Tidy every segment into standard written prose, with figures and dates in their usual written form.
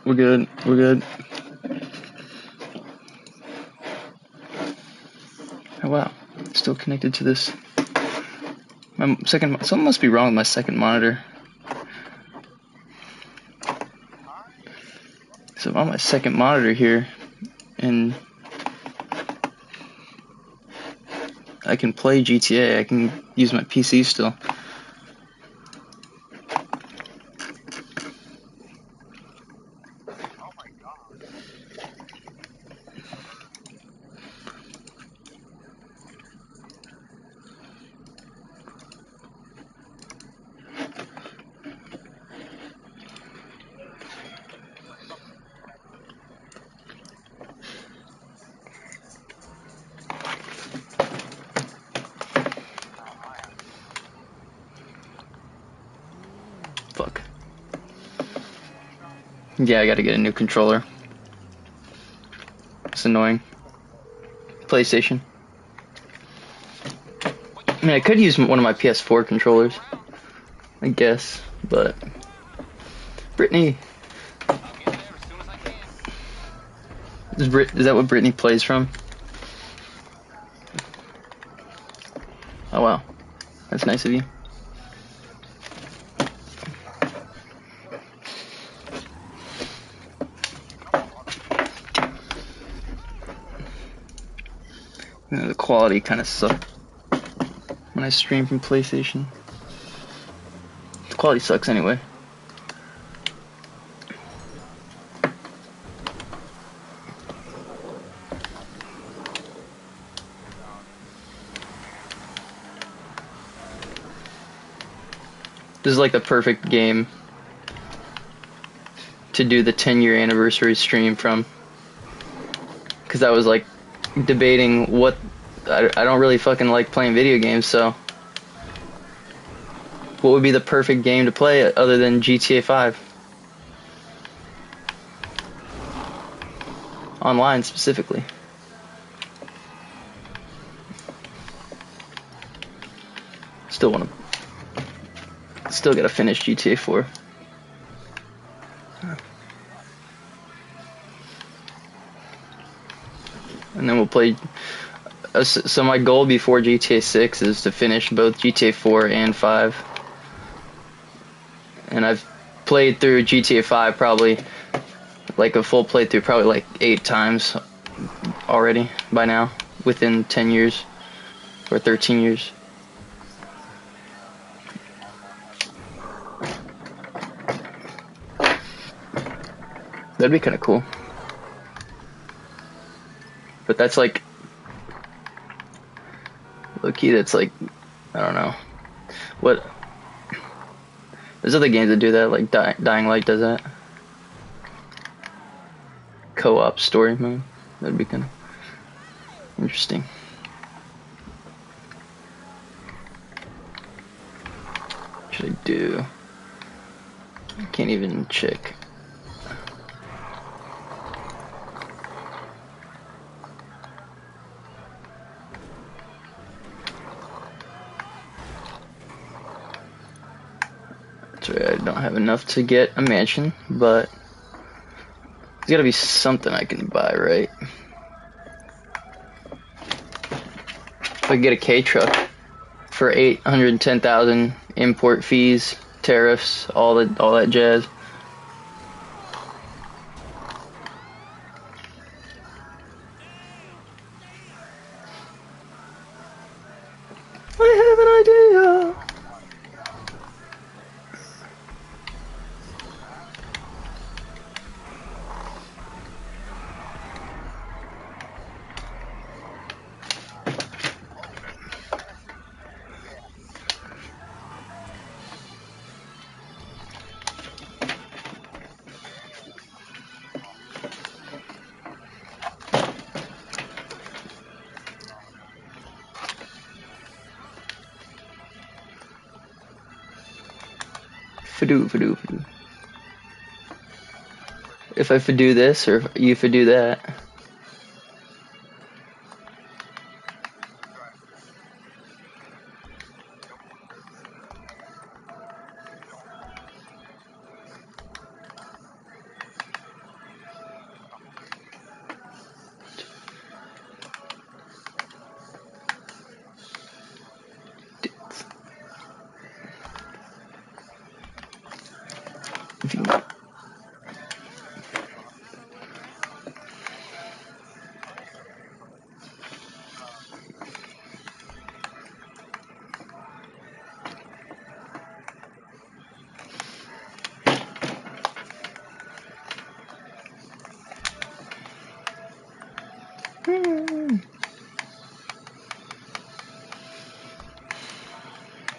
We're good. We're good. Oh wow. Still connected to this. My second. Something must be wrong with my second monitor. So I'm on my second monitor here, and I can play GTA. I can use my PC still. Fuck. Yeah, I gotta get a new controller. It's annoying. PlayStation. I mean, I could use one of my PS4 controllers, I guess, but Brittany. Is that what Brittany plays from? Oh wow, that's nice of you. You know, the quality kind of sucks when I stream from PlayStation. The quality sucks anyway. This is like the perfect game to do the 10-year anniversary stream from, because I was like debating what I don't really fucking like playing video games, so what would be the perfect game to play other than GTA 5 online specifically. Still gotta finish GTA 4. And then we'll play. So my goal before GTA 6 is to finish both GTA 4 and 5. And I've played through GTA 5 probably, like a full playthrough, probably like 8 times already by now, within 10 years or 13 years. That'd be kind of cool. But that's like, low-key, that's like, I don't know. What? There's other games that do that, like Dying Light does that. Co-op story mode. That'd be kind of interesting. What should I do? I can't even check. That's right, I don't have enough to get a mansion, but there's gotta be something I can buy, right? If I get a K truck for 810,000, import fees, tariffs, all that jazz. I have an idea. Fadoo. If I do this, or if you do that.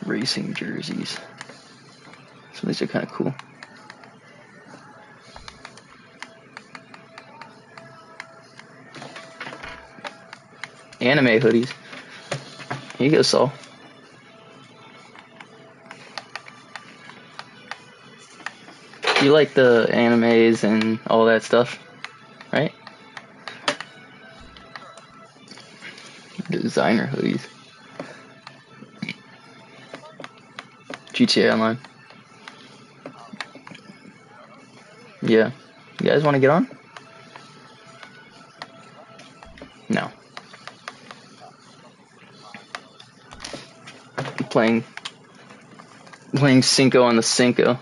Racing jerseys. Some of these are kind of cool. Anime hoodies. Here you go, Saul. You like the animes and all that stuff, right? Designer hoodies. GTA Online. Yeah. You guys want to get on? No. I'm playing Cinco on the Cinco.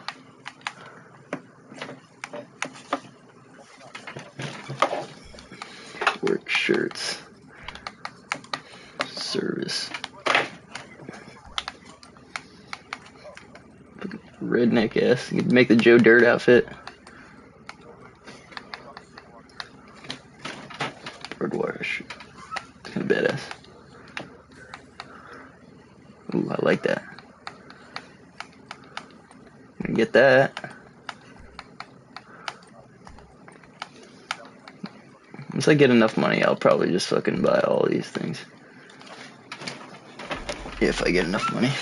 Work shirts. Service. Redneck ass. You could make the Joe Dirt outfit. Birdwire shirt. It's kind of badass. Ooh, I like that. I'm gonna get that. Once I get enough money, I'll probably just fucking buy all these things. If I get enough money.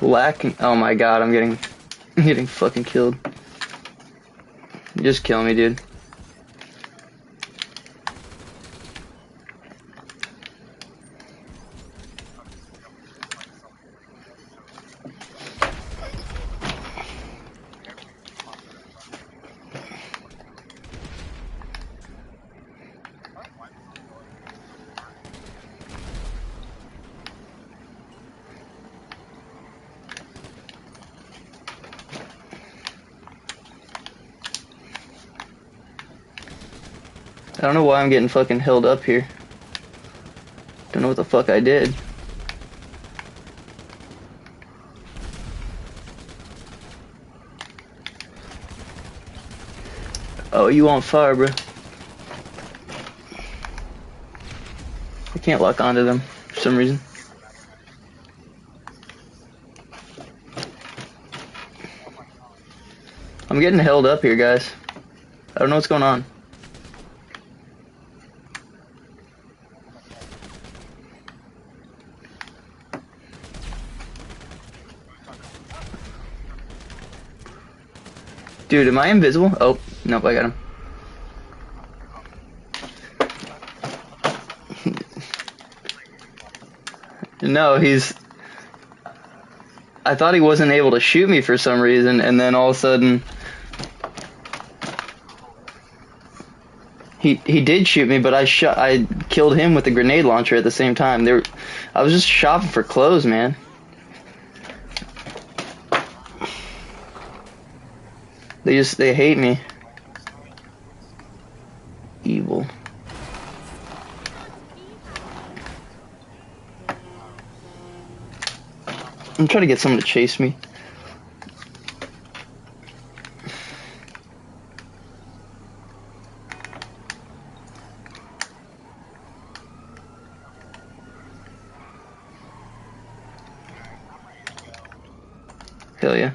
Lacking. Oh my god, I'm getting fucking killed. Just kill me, dude. I don't know why I'm getting fucking held up here. Don't know what the fuck I did. Oh, you on fire, bro. I can't lock onto them for some reason. I'm getting held up here, guys. I don't know what's going on. Dude, am I invisible? Oh, nope, I got him. No, I thought he wasn't able to shoot me for some reason, and then all of a sudden he did shoot me, but I killed him with the grenade launcher at the same time. I was just shopping for clothes, man. They hate me. Evil. I'm trying to get someone to chase me. Hell yeah.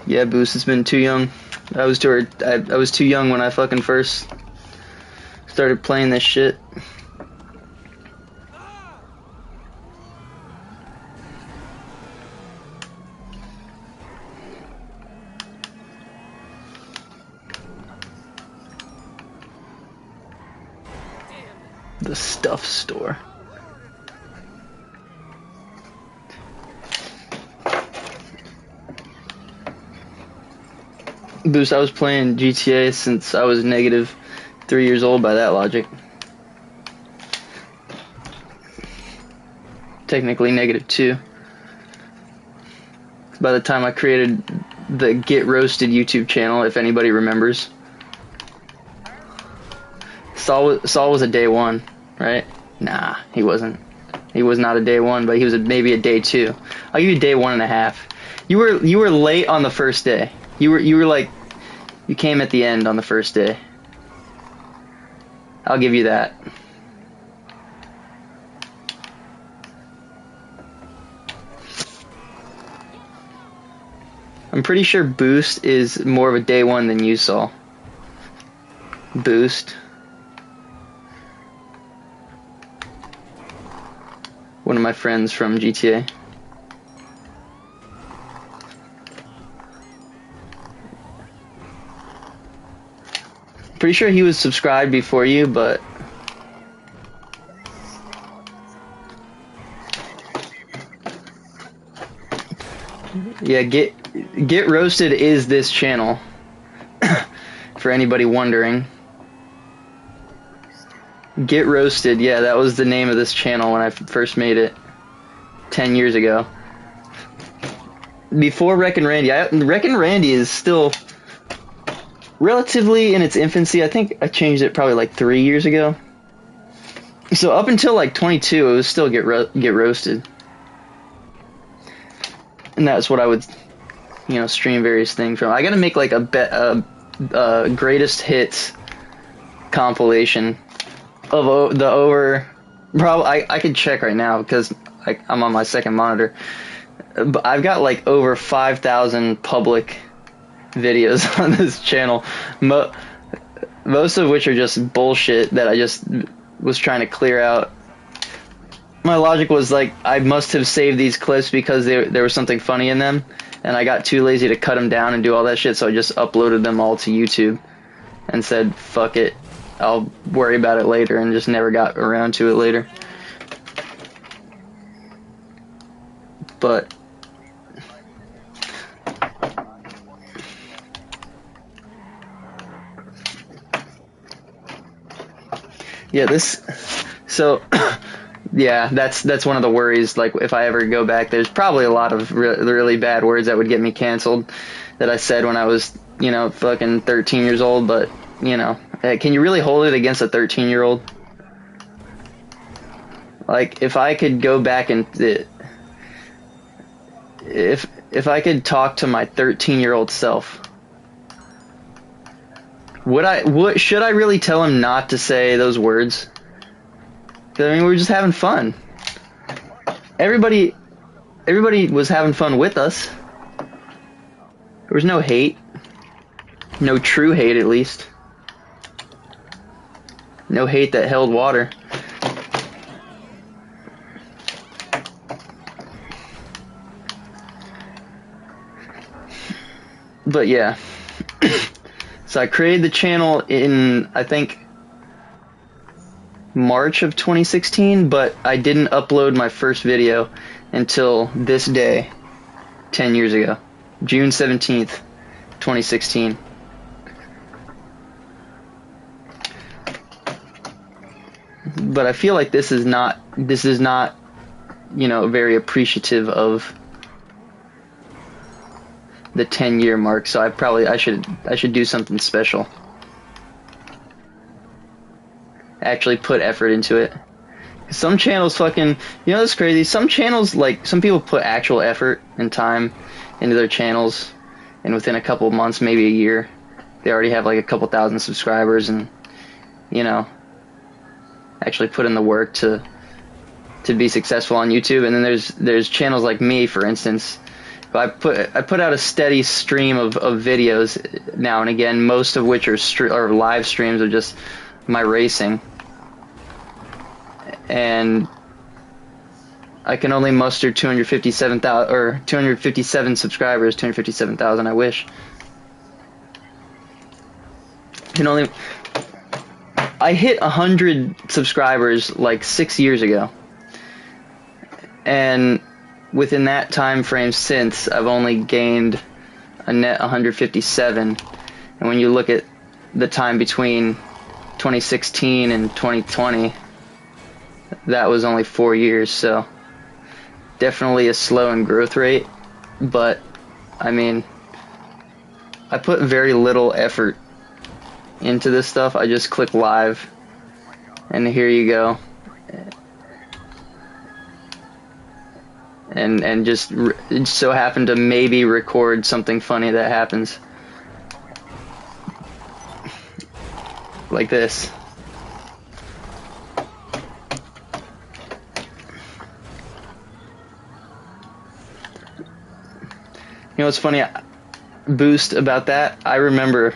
Yeah, Boost has been too young. I was too young when I fucking first started playing this shit. The stuff store. Boost, I was playing GTA since I was negative 3 years old by that logic. Technically negative 2. By the time I created the Get Roasted YouTube channel, if anybody remembers. Saul was a day 1, right? Nah, he wasn't. He was not a day 1, but he was maybe a day 2. I'll give you day 1.5. You were late on the first day. You were like, you came at the end on the first day. I'll give you that. I'm pretty sure Boost is more of a day 1 than you saw. Boost. One of my friends from GTA. Pretty sure he was subscribed before you, but yeah, Get Roasted is this channel. For anybody wondering. Get Roasted, yeah, that was the name of this channel when I first made it 10 years ago. Before WreckinRandy. WreckinRandy is still relatively in its infancy. I think I changed it probably like 3 years ago. So up until like 22, it was still Get Roasted. And that's what I would, stream various things from. I gotta make like a greatest hits compilation of the over. Probably I could check right now because I'm on my second monitor. But I've got like over 5,000 public videos on this channel. Most of which are just bullshit that I just was trying to clear out. My logic was like, I must have saved these clips because there was something funny in them, and I got too lazy to cut them down and do all that shit, so I just uploaded them all to YouTube and said, fuck it, I'll worry about it later, and just never got around to it later. But yeah, so yeah, that's one of the worries. Like, if I ever go back, there's probably a lot of really bad words that would get me canceled that I said when I was, fucking 13 years old. But, can you really hold it against a 13-year-old? Like, if I could go back and if I could talk to my 13-year-old self, should I really tell him not to say those words? I mean, we were just having fun. Everybody was having fun with us. There was no hate. No true hate, at least. No hate that held water. But yeah. So I created the channel in, I think, March of 2016, but I didn't upload my first video until this day, 10 years ago, June 17th, 2016. But I feel like this is not, very appreciative of the 10-year mark, so I should do something special. Actually put effort into it. Some channels fucking, that's crazy. Some channels, like, some people put actual effort and time into their channels, and within a couple of months, maybe a year, they already have like a couple thousand subscribers, and actually put in the work to be successful on YouTube. And then there's channels like me, for instance. I put out a steady stream of videos now and again, most of which are live streams of just my racing, and I can only muster 257,000 or 257 subscribers. 257,000, I wish. I hit 100 subscribers like 6 years ago, and within that time frame since, I've only gained a net 157. And when you look at the time between 2016 and 2020, that was only 4 years, so definitely a slow in growth rate. But I mean, I put very little effort into this stuff. I just click live, and here you go, and just so happen to maybe record something funny that happens, like this. You know what's funny? Boost about that, I remember.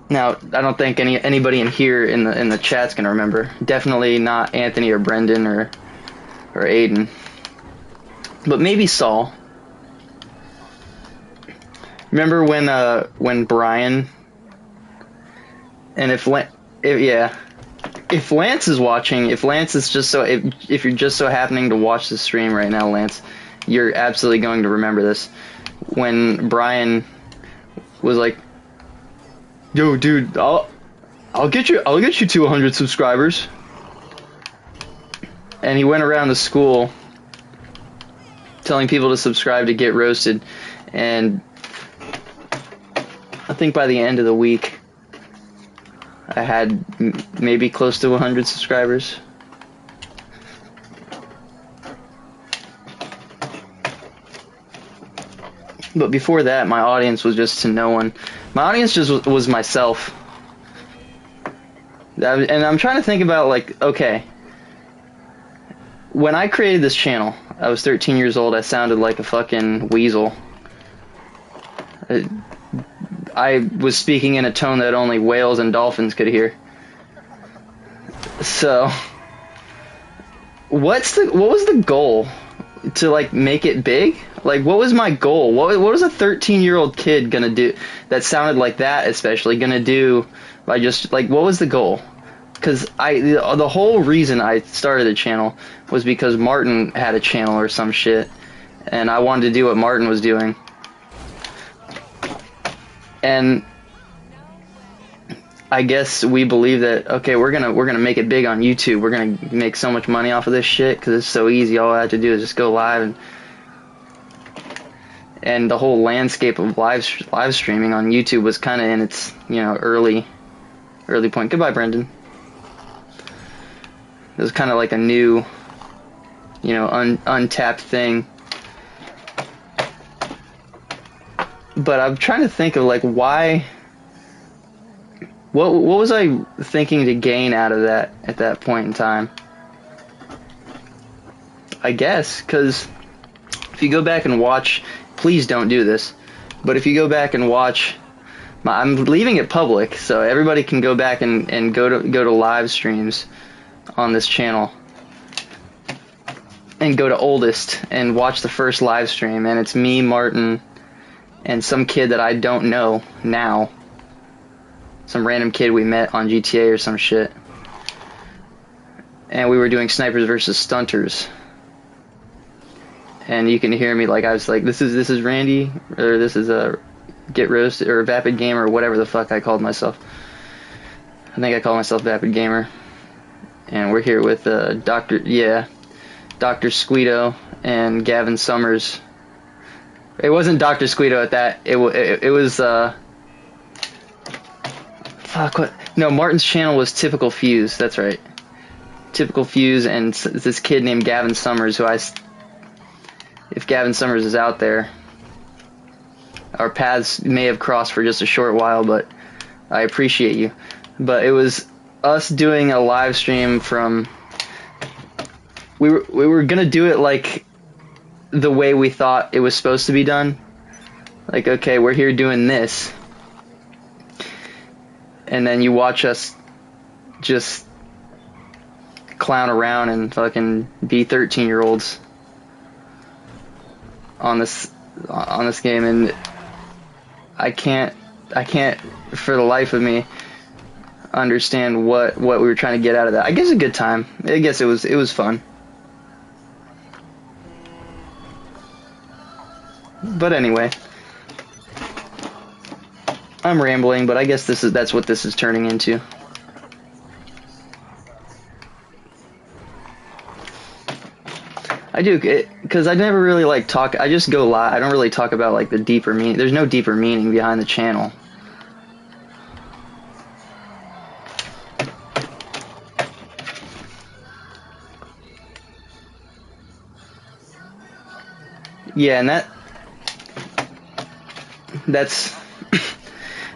Now, I don't think anybody in here in the chat's gonna remember. Definitely not Anthony or Brendan or Aiden, but maybe Saul. Remember when Brian, and if Lance is watching, if Lance is just so, if you're just so happening to watch the stream right now, Lance, you're absolutely going to remember this. When Brian was like, "Yo, dude, I'll get you to 100 subscribers," and he went around the school telling people to subscribe to Get Roasted, and I think by the end of the week, I had maybe close to 100 subscribers. But before that, my audience was just to no one. My audience just was myself. And I'm trying to think about, like, okay, when I created this channel, I was 13 years old. I sounded like a fucking weasel. I was speaking in a tone that only whales and dolphins could hear. So, what was the goal? To, like, make it big? Like, what was my goal? What was a 13-year-old kid gonna do that sounded like that, especially, gonna do by just, like, what was the goal? Because the whole reason I started the channel was because Martin had a channel or some shit, and I wanted to do what Martin was doing. And I guess we believe that, okay, we're gonna make it big on YouTube. We're gonna make so much money off of this shit because it's so easy. All I have to do is just go live, and the whole landscape of live streaming on YouTube was kind of in its, you know, early point. Goodbye, Brendan. It was kind of like a new, you know, untapped thing. But I'm trying to think of, like, why. What was I thinking to gain out of that at that point in time? I guess, because if you go back and watch, please don't do this, but if you go back and watch, I'm leaving it public, so everybody can go back and go to live streams on this channel, and go to oldest and watch the first live stream, and it's me, Martin, and some kid that I don't know now. Some random kid we met on GTA or some shit. And we were doing snipers versus stunters. And you can hear me, like, I was like, this is Randy, or this is a Get Roasted, or Vapid Gamer, or whatever the fuck I called myself. I think I called myself Vapid Gamer. And we're here with Dr. Squito and Gavin Summers. It wasn't Dr. Squito at that. It was fuck, what? No, Martin's channel was Typical Fuse, that's right. Typical Fuse, and this kid named Gavin Summers, who if Gavin Summers is out there, our paths may have crossed for just a short while, but I appreciate you. But it was us doing a live stream from, we were gonna do it like the way we thought it was supposed to be done. Like, okay, we're here doing this, and then you watch us just clown around and fucking be 13-year-olds on this game, and I can't I can't for the life of me understand what we were trying to get out of that. I guess a good time. I guess it was fun. But anyway, I'm rambling, but I guess that's what this is turning into. I do, because I never really like talk. I just go live. I don't really talk about like the deeper meaning. There's no deeper meaning behind the channel. Yeah, and that's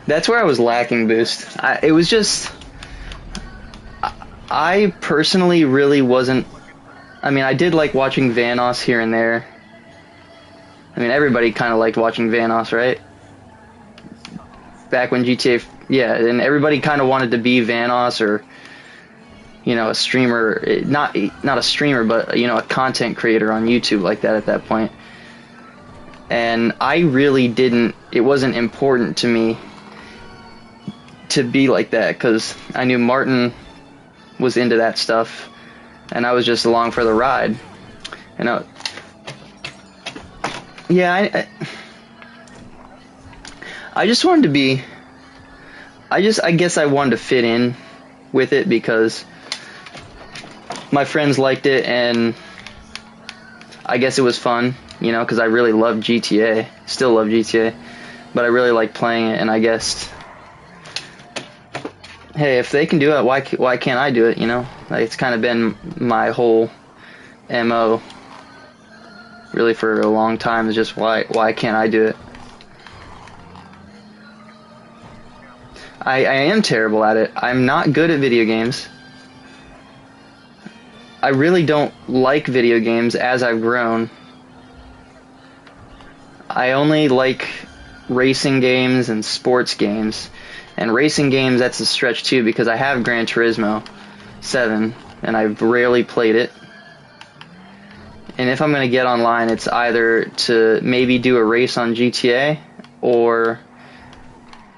that's where I was lacking Boost. It was just, I personally really wasn't. I mean, I did like watching Vanoss here and there. I mean, everybody kind of liked watching Vanoss, right? Back when GTA, yeah, and everybody kind of wanted to be Vanoss or, you know, a streamer, not a streamer, but, you know, a content creator on YouTube like that at that point. And I really didn't, it wasn't important to me to be like that, because I knew Martin was into that stuff, and I was just along for the ride. And yeah, I just wanted to be, I guess I wanted to fit in with it because my friends liked it, and I guess it was fun, you know, because I really loved GTA, still love GTA, but I really like playing it, and I guess, hey, if they can do it, why can't I do it, you know? Like, it's kind of been my whole MO, really, for a long time, is just why can't I do it? I am terrible at it. I'm not good at video games. I really don't like video games as I've grown. I only like racing games and sports games. And racing games, that's a stretch too, because I have Gran Turismo 7, and I've rarely played it. And if I'm going to get online, it's either to maybe do a race on GTA, or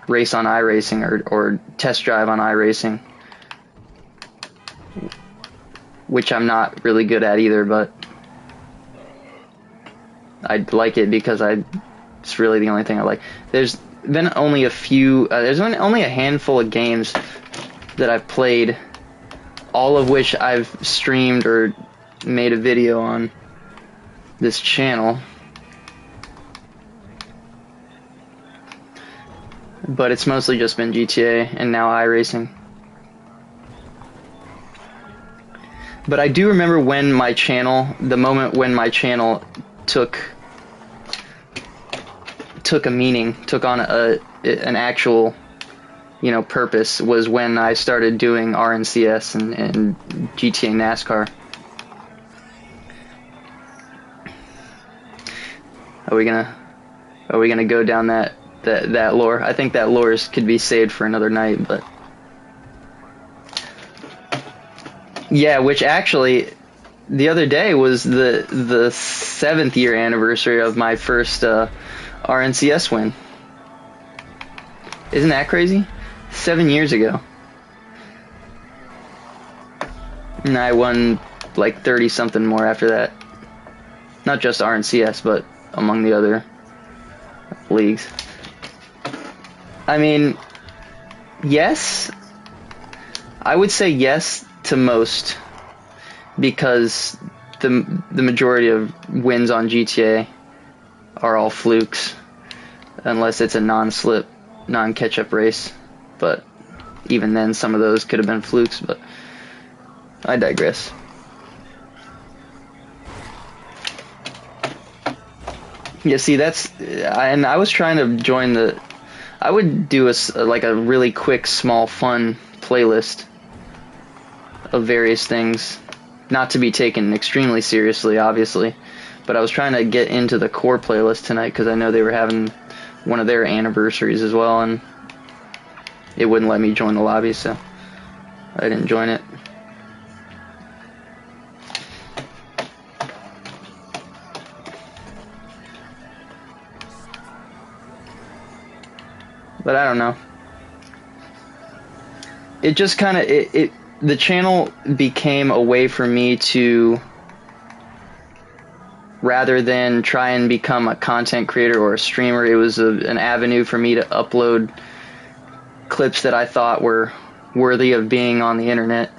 race on iRacing, or test drive on iRacing. Which I'm not really good at either, but I like it because it's really the only thing I like. There's been only a few, there's only a handful of games that I've played, all of which I've streamed or made a video on this channel. But it's mostly just been GTA and now iRacing. But I do remember when my channel, the moment when my channel took a meaning, took on an actual, you know, purpose, was when I started doing RNCS and GTA NASCAR. Are we gonna go down that lore? I think that lore could be saved for another night, but yeah, which actually the other day was the 7th year anniversary of my first RNCS win. Isn't that crazy? 7 years ago. And I won like 30 something more after that. Not just RNCS, but among the other leagues. I mean, yes. I would say yes to most, because the majority of wins on GTA are all flukes, unless it's a non-slip, non-catch-up race. But even then, some of those could have been flukes, but I digress. Yeah, see, and I was trying to join I would do like a really quick, small, fun playlist of various things, not to be taken extremely seriously, obviously, but I was trying to get into the core playlist tonight because I know they were having one of their anniversaries as well, and it wouldn't let me join the lobby, so I didn't join it. But I don't know. It just kind of the channel became a way for me to, rather than try and become a content creator or a streamer, it was an avenue for me to upload clips that I thought were worthy of being on the internet,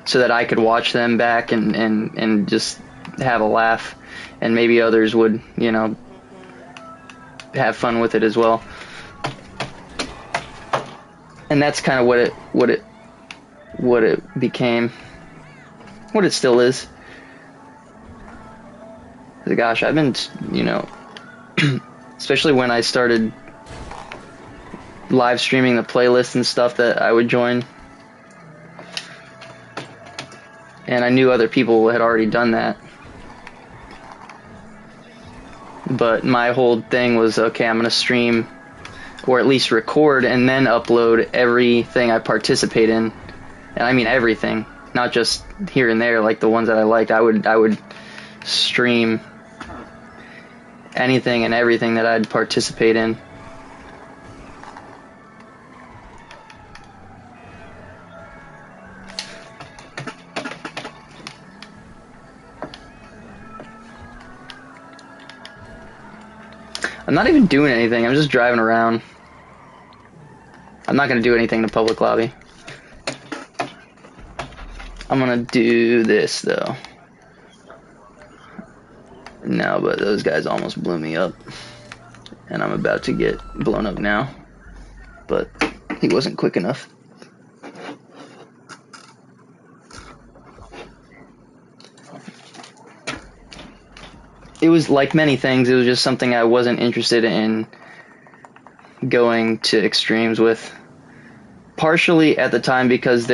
so that I could watch them back and just have a laugh, and maybe others would, you know, have fun with it as well. And that's kind of what it became, what it still is. Gosh, I've been, you know, especially when I started live streaming the playlists and stuff that I would join, and I knew other people had already done that, but my whole thing was, okay, I'm gonna stream, or at least record and then upload everything I participate in, and I mean everything, not just here and there like the ones that I liked. I would stream anything and everything that I'd participate in. I'm not even doing anything, I'm just driving around. I'm not going to do anything in the public lobby. I'm going to do this, though. No, but those guys almost blew me up. And I'm about to get blown up now. But he wasn't quick enough. It was like many things, it was just something I wasn't interested in going to extremes with. Partially at the time because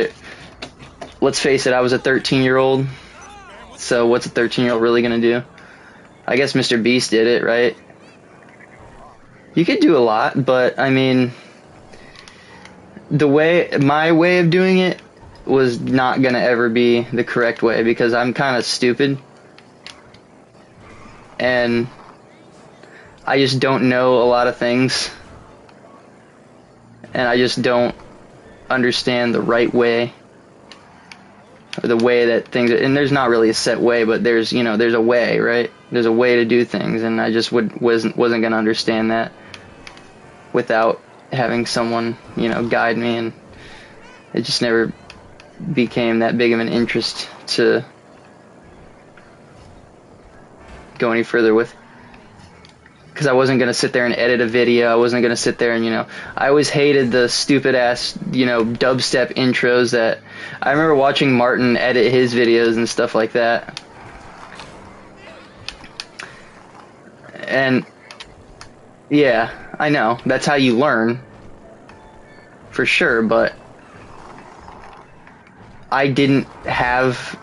let's face it, I was a 13-year-old. So what's a 13-year-old really gonna do? I guess Mr. Beast did it, right? You could do a lot, but I mean, my way of doing it was not gonna ever be the correct way, because I'm kind of stupid. And I just don't know a lot of things. And I just don't understand the right way, or the way that things, and there's not really a set way, but there's, you know, there's a way, right? There's a way to do things, and I just wasn't going to understand that without having someone, you know, guide me, and it just never became that big of an interest to go any further with. Because I wasn't going to sit there and edit a video. I wasn't going to sit there and, you know, I always hated the stupid ass, you know, dubstep intros that I remember watching Martin edit his videos and stuff like that. And yeah, I know, that's how you learn for sure, but I didn't have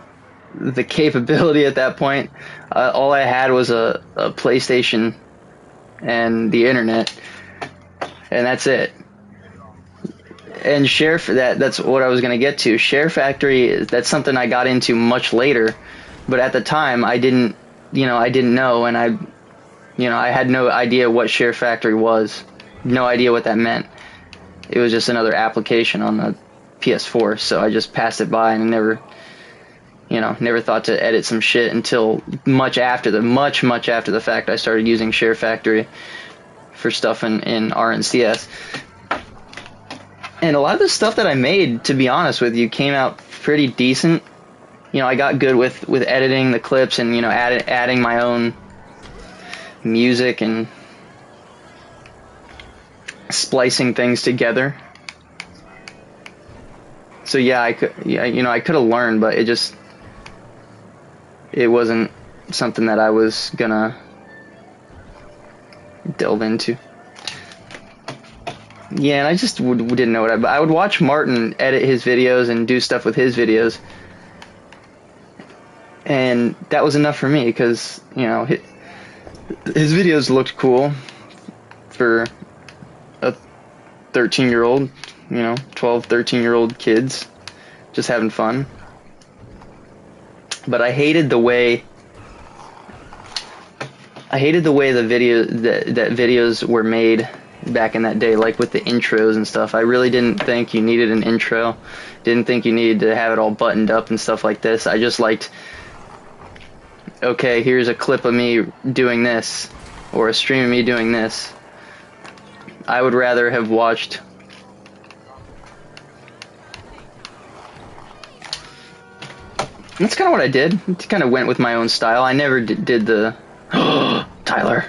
the capability at that point. All I had was a PlayStation and the internet, and that's it. And that's what I was going to get to. Share Factory, that's something I got into much later, but at the time I didn't know, and I had no idea what Share Factory was, no idea what that meant. It was just another application on the PS4, so I just passed it by and never thought to edit some shit until much after the fact I started using Share Factory for stuff in RNCS. And a lot of the stuff that I made, to be honest with you, came out pretty decent. You know, I got good with editing the clips and, you know, adding my own music and splicing things together. So yeah, I could have learned, but it wasn't something that I was gonna delve into. Yeah, and I just didn't know what I would watch Martin edit his videos and do stuff with his videos, and that was enough for me, because, you know, his videos looked cool for a 13-year-old, you know, 12, 13-year-old kids just having fun. But I hated the way the videos were made back in that day, like with the intros and stuff. I really didn't think you needed an intro. Didn't think you needed to have it all buttoned up and stuff like this. I just liked, okay, here's a clip of me doing this, or a stream of me doing this. I would rather have watched that's kind of what I did. It kind of went with my own style. I never did the Tyler.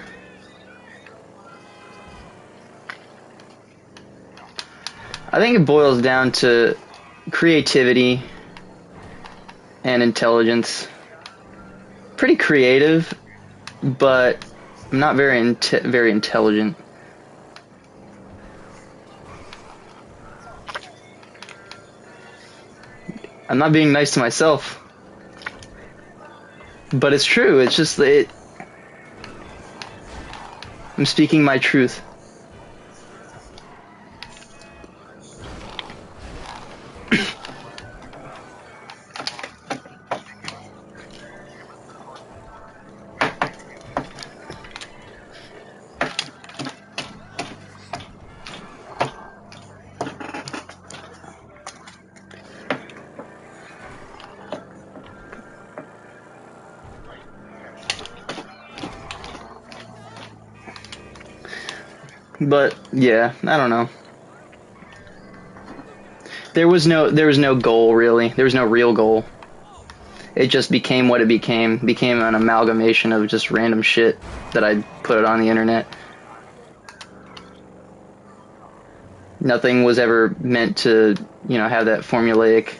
I think it boils down to creativity and intelligence. Pretty creative, but I'm not very intelligent. I'm not being nice to myself. But it's true. It's just that I'm speaking my truth. But yeah, I don't know. There was no goal really. There was no real goal. It just became what it became. Became an amalgamation of just random shit that I put on the internet. Nothing was ever meant to, have that formulaic,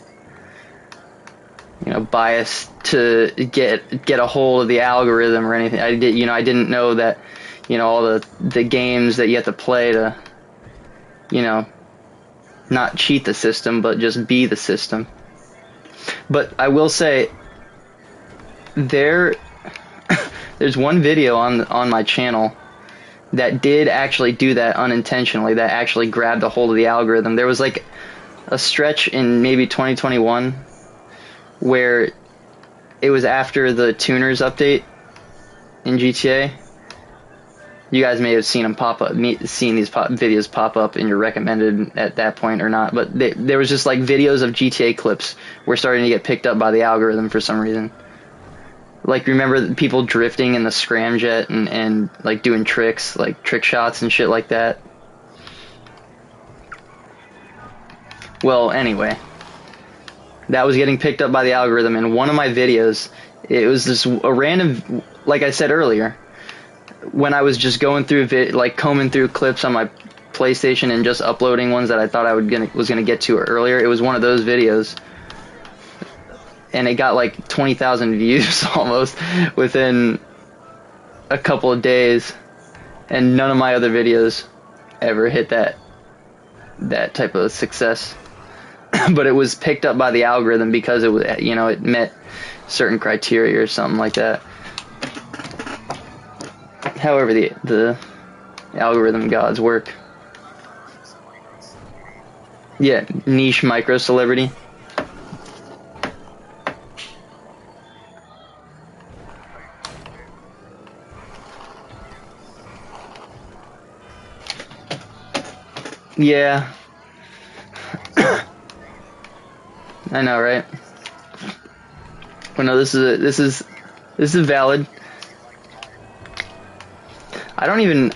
bias to get a hold of the algorithm or anything. I didn't know that, all the games that you have to play to, not cheat the system, but just be the system. But I will say, there's one video on my channel that did actually do that unintentionally, that actually grabbed a hold of the algorithm. There was like a stretch in maybe 2021 where it was after the tuners update in GTA. You guys may have seen them pop up, seen these videos pop up in your recommended at that point or not, but there was just like videos of GTA clips were starting to get picked up by the algorithm for some reason. Like, remember people drifting in the scramjet and like doing tricks, like trick shots and shit like that? Well, anyway, that was getting picked up by the algorithm, and one of my videos, it was just a random, like I said earlier, when I was just going through combing through clips on my PlayStation and just uploading ones that I thought I was gonna get to earlier. It was one of those videos, and it got like 20,000 views almost within a couple of days, and none of my other videos ever hit that type of success. But it was picked up by the algorithm because it was, it met certain criteria or something like that. However the algorithm gods work. Yeah, niche micro celebrity. Yeah. I know, right? Well, no, this is valid. I don't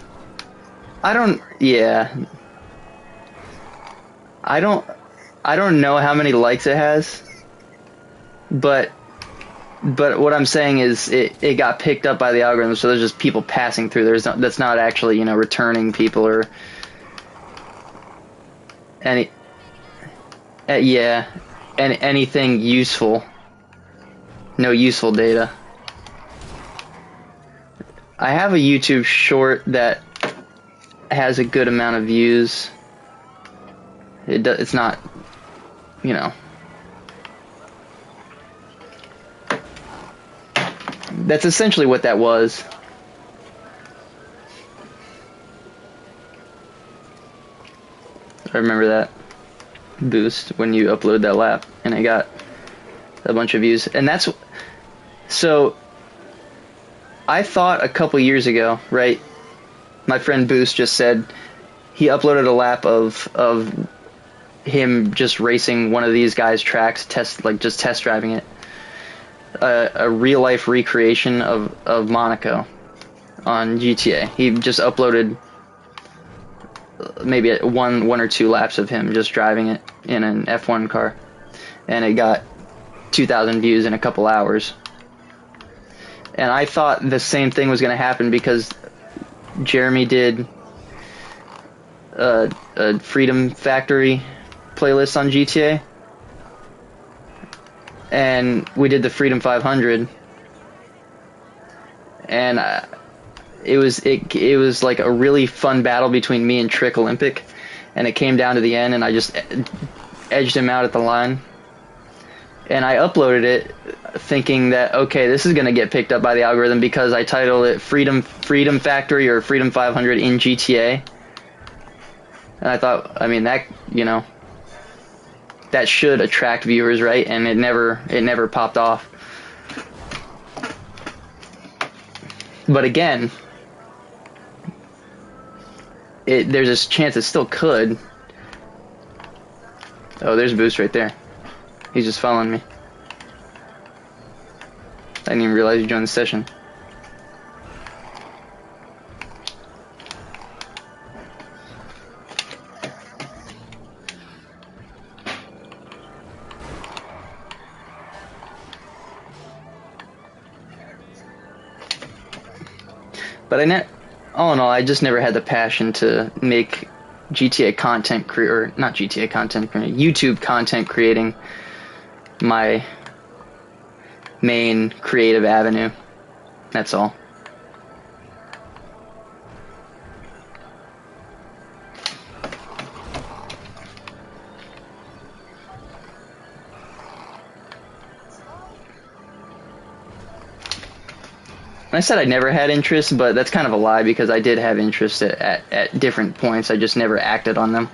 know how many likes it has, but what I'm saying is it got picked up by the algorithm, so there's just people passing through. That's not actually, returning people or anything useful. No useful data. I have a YouTube short that has a good amount of views. It's not, That's essentially what that was. I remember that boost when you upload that lap, and it got a bunch of views. And so I thought a couple years ago, right? My friend Boost just said, he uploaded a lap of him just racing one of these guys' tracks, just test driving it. A real life recreation of Monaco on GTA. He just uploaded maybe one or two laps of him just driving it in an F1 car, and it got 2,000 views in a couple hours. And I thought the same thing was going to happen because Jeremy did a Freedom Factory playlist on GTA, and we did the Freedom 500, and it was like a really fun battle between me and Trick Olympic, and it came down to the end, and I just edged him out at the line, and I uploaded it thinking that, okay, this is going to get picked up by the algorithm because I titled it Freedom Factory or Freedom 500 in GTA. And I thought, I mean, that, you know, that should attract viewers, right? And it never popped off. But again, there's a chance it still could. Oh, there's Boost right there. He's just following me. I didn't even realize you joined the session. But all in all, I just never had the passion to make GTA content or not GTA content, YouTube content creating my main creative avenue. That's all. I said I never had interest, but that's kind of a lie because I did have interest at different points. I just never acted on them.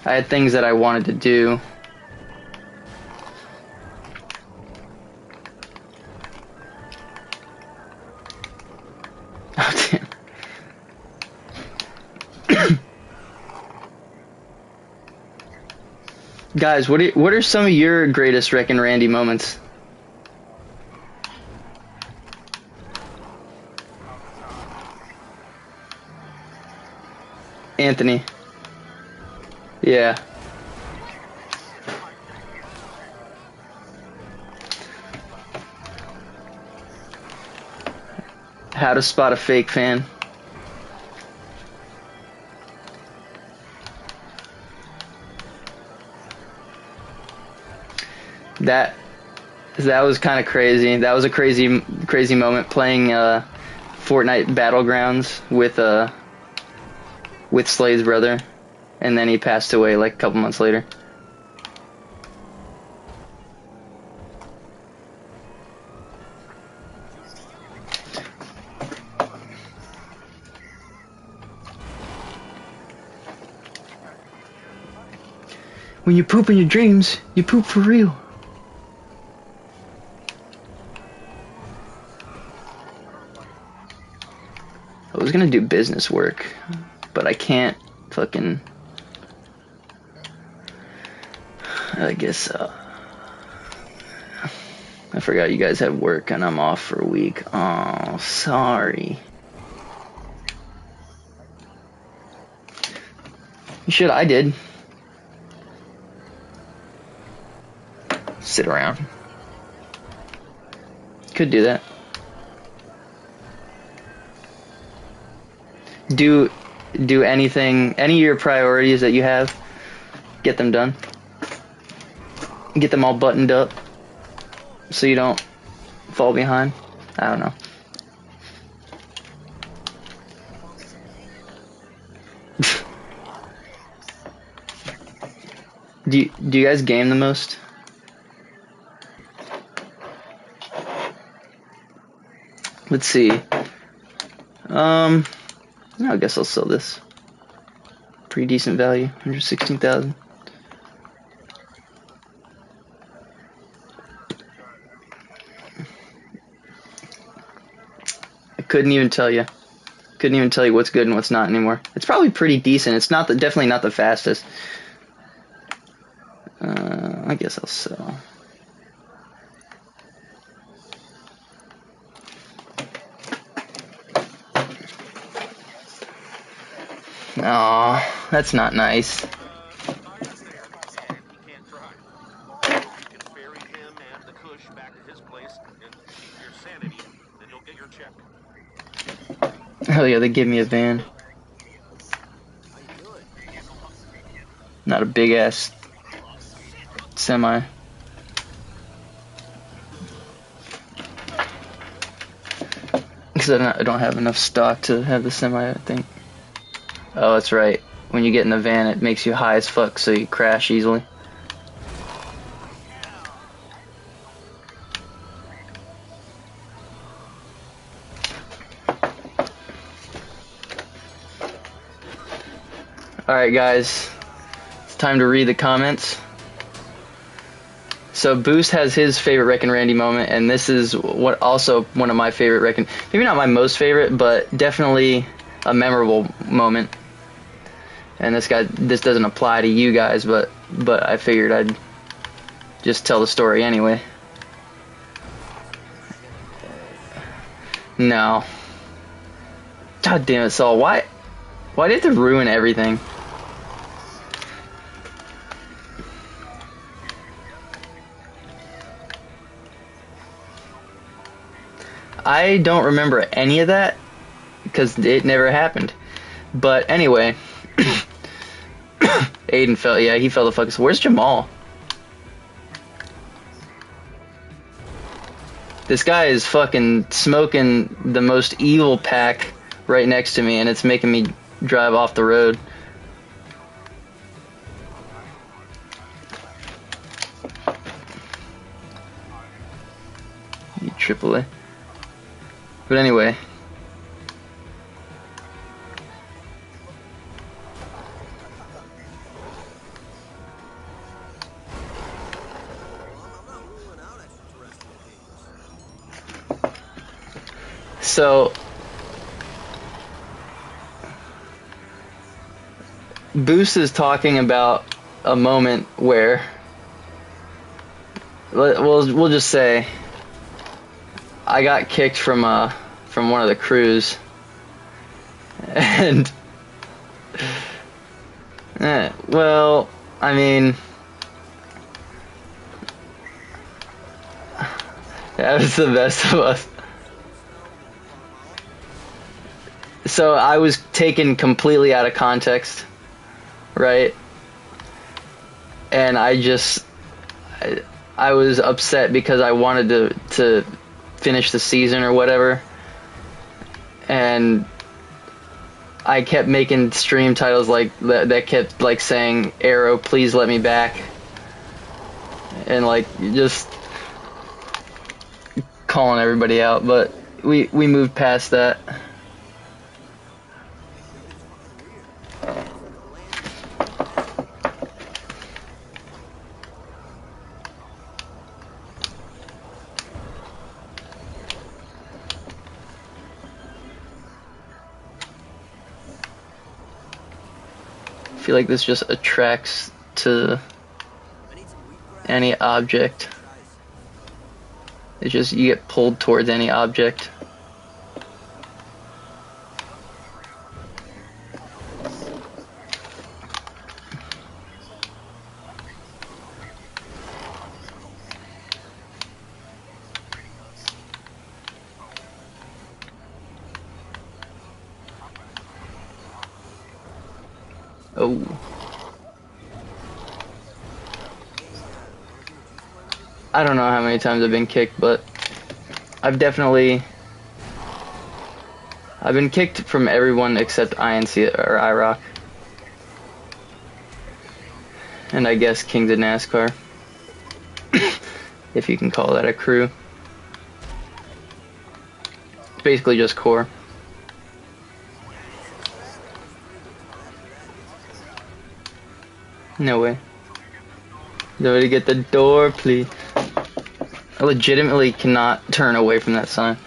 I had things that I wanted to do. Oh, damn. Guys, what are some of your greatest WreckinRandy moments? Anthony. Yeah. How to spot a fake fan. That was kind of crazy. That was a crazy moment playing Fortnite Battlegrounds with Slade's brother, and then he passed away like a couple months later. When you poop in your dreams, you poop for real. I was gonna do business work, but I can't fucking... I guess, I forgot you guys have work and I'm off for a week. Oh, sorry. You should, I did. Sit around. Could do that. Do anything, any of your priorities that you have, get them done. Get them all buttoned up so you don't fall behind. I don't know. Do you guys game the most? Let's see. I guess I'll sell this. Pretty decent value, 116,000. Couldn't even tell you. Couldn't even tell you what's good and what's not anymore. It's probably pretty decent. It's not definitely not the fastest. I guess I'll sell. Oh, that's not nice. Hell yeah, they give me a van. Not a big ass semi. Because I don't have enough stock to have the semi, I think. Oh, that's right. When you get in the van, it makes you high as fuck, so you crash easily. Alright guys, it's time to read the comments. So Boost has his favorite WreckinRandy moment, and this is what also one of my favorite maybe not my most favorite, but definitely a memorable moment. And this doesn't apply to you guys, but I figured I'd just tell the story anyway. No. God damn it, Saul, why do you have to ruin everything? I don't remember any of that because it never happened. But anyway, Aiden fell. Yeah, he fell the fuck. Where's Jamal? This guy is fucking smoking the most evil pack right next to me, and it's making me drive off the road. AAA. But anyway. So Boost is talking about a moment where we'll just say I got kicked from one of the crews, and well, I mean, that was the best of us. So I was taken completely out of context, right? And I was upset because I wanted to finish the season or whatever, and I kept making stream titles like that kept like saying "Arrow, please let me back," and like just calling everybody out. But we moved past that. I feel like this just attracts to any object. It's just you get pulled towards any object. Oh. I don't know how many times I've been kicked, but I've been kicked from everyone except INC or IROC. And I guess Kings of NASCAR. If you can call that a crew. It's basically just core. No way. Nobody get the door, please. I legitimately cannot turn away from that sign.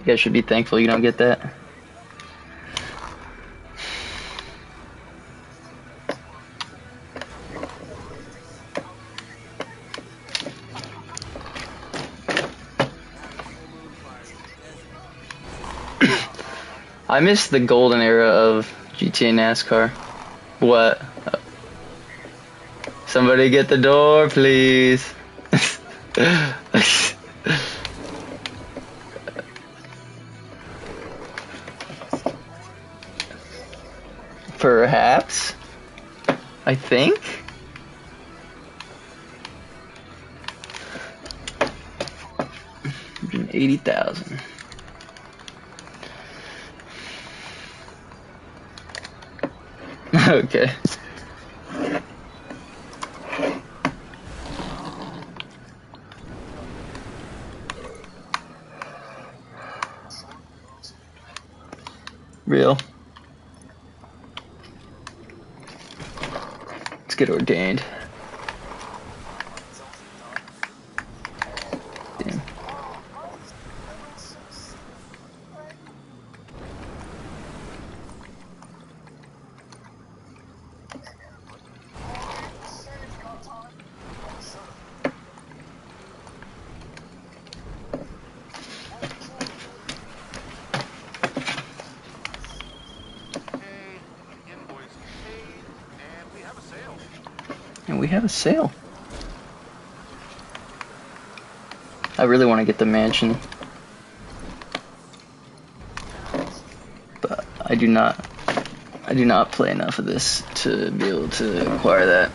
guys should be thankful you don't get that. I miss the golden era of GTA NASCAR. What? Somebody get the door, please. Perhaps. I think. $80,000. Okay. Real. Let's get ordained. Damn. And we have a sale. I really want to get the mansion, but I do not play enough of this to be able to acquire that.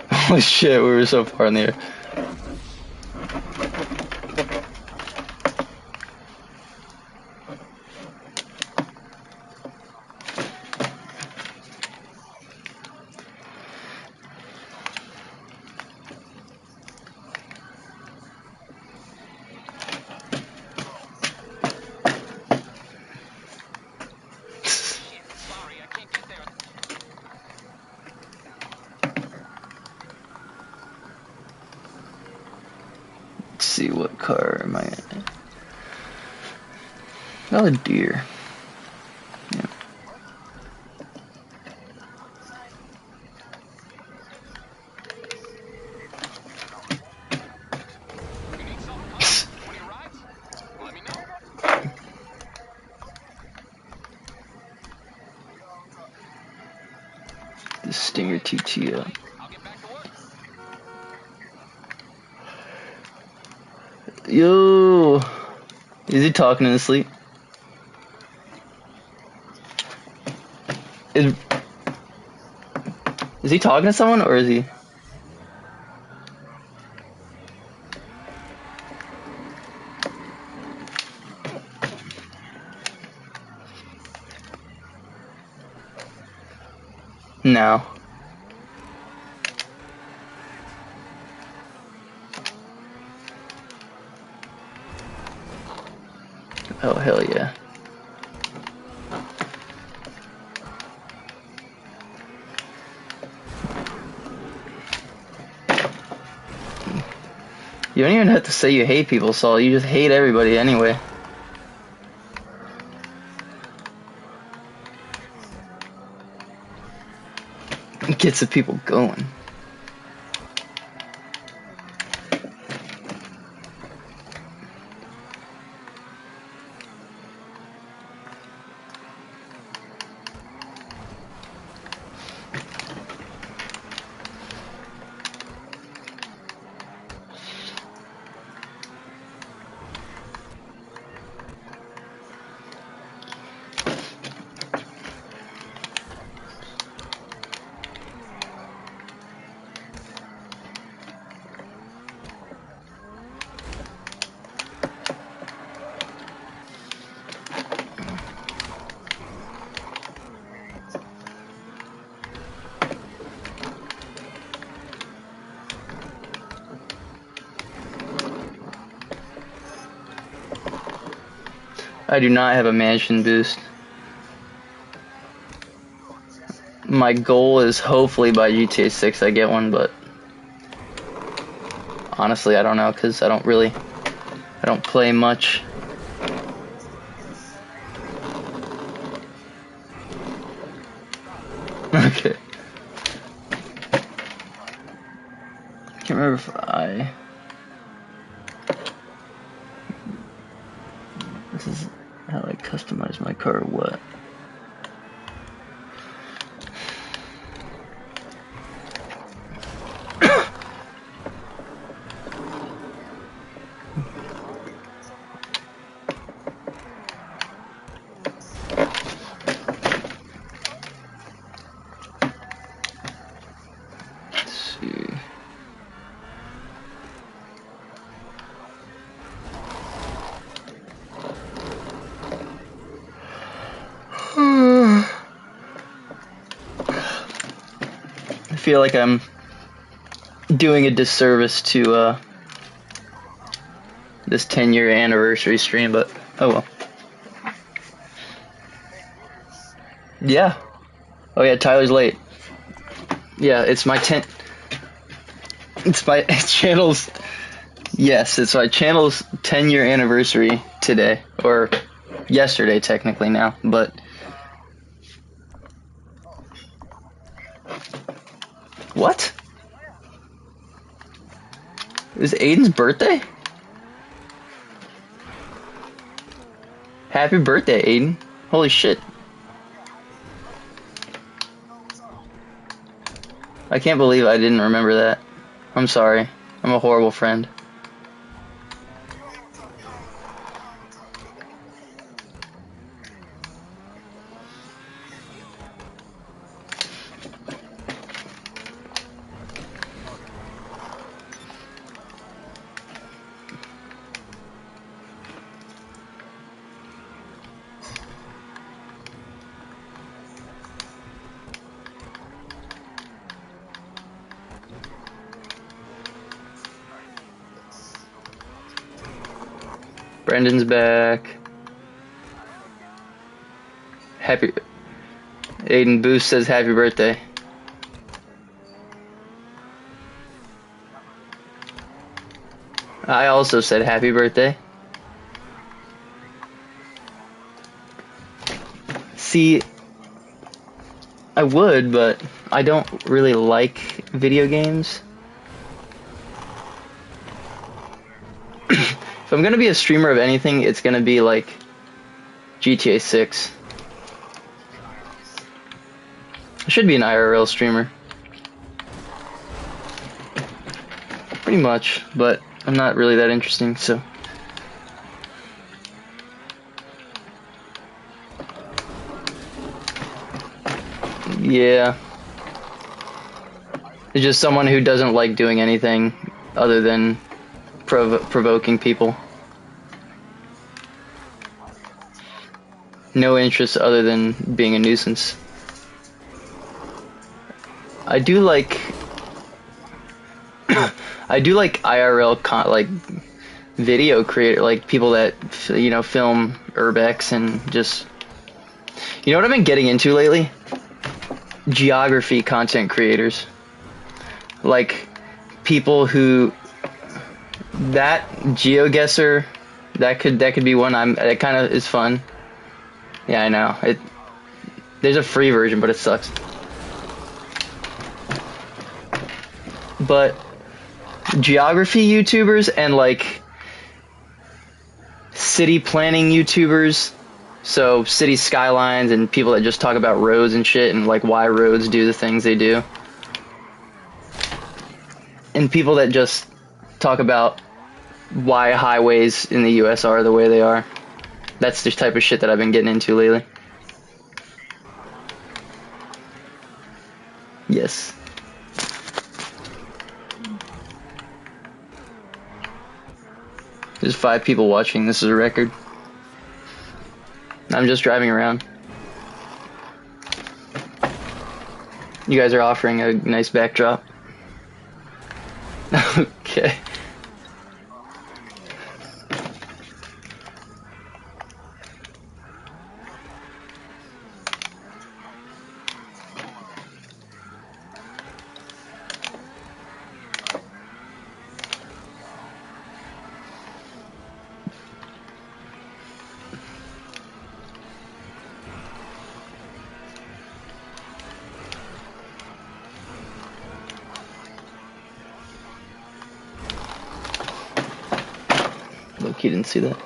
Holy shit, we were so far in the air. Let's see, what car am I in? Oh, a deer. Yeah. The Stinger TT up. Yo, is he talking in his sleep? Is he talking to someone, or is he? No. Oh, hell yeah. You don't even have to say you hate people, Saul. You just hate everybody anyway. It gets the people going. I do not have a mansion boost. my goal is hopefully by GTA 6 I get one, but honestly I don't know because I don't play much. Okay. I can't remember if this is how I customize my car or what. I feel like I'm doing a disservice to this 10-year anniversary stream, but oh well. Yeah. Oh yeah, Tyler's late. Yeah, it's my channel's. Yes, it's my channel's 10-year anniversary today, or yesterday technically now, but. What? It was Aiden's birthday? Happy birthday, Aiden. Holy shit. I can't believe I didn't remember that. I'm sorry. I'm a horrible friend. Brendan's back. Happy. Aiden Boost says happy birthday. I also said happy birthday. See, I would, but I don't really like video games. If I'm gonna be a streamer of anything, it's gonna be like GTA 6. I should be an IRL streamer. Pretty much, but I'm not really that interesting, so. Yeah. It's just someone who doesn't like doing anything other than provoking people. No interest other than being a nuisance. I do like IRL like video creator, like people that film urbex and just what I've been getting into lately? Geography content creators. Like people who that GeoGuessr, that could be one. That kind of is fun. Yeah, I know. There's a free version, but it sucks. But geography YouTubers and like city planning YouTubers, so city skylines and people that just talk about roads and shit and like why roads do the things they do. And people that just talk about why highways in the US are the way they are. That's the type of shit that I've been getting into lately. Yes. There's 5 people watching. This is a record. I'm just driving around. You guys are offering a nice backdrop. Okay. he didn't see that.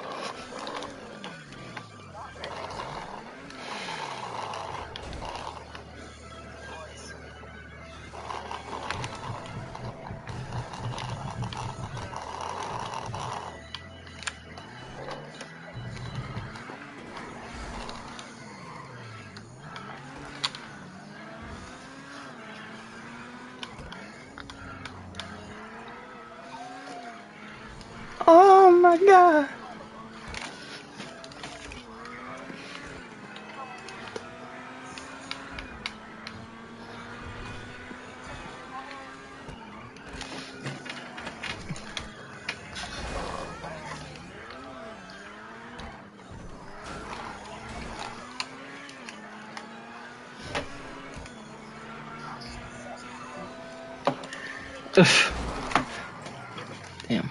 Oh my god. Ugh. Damn.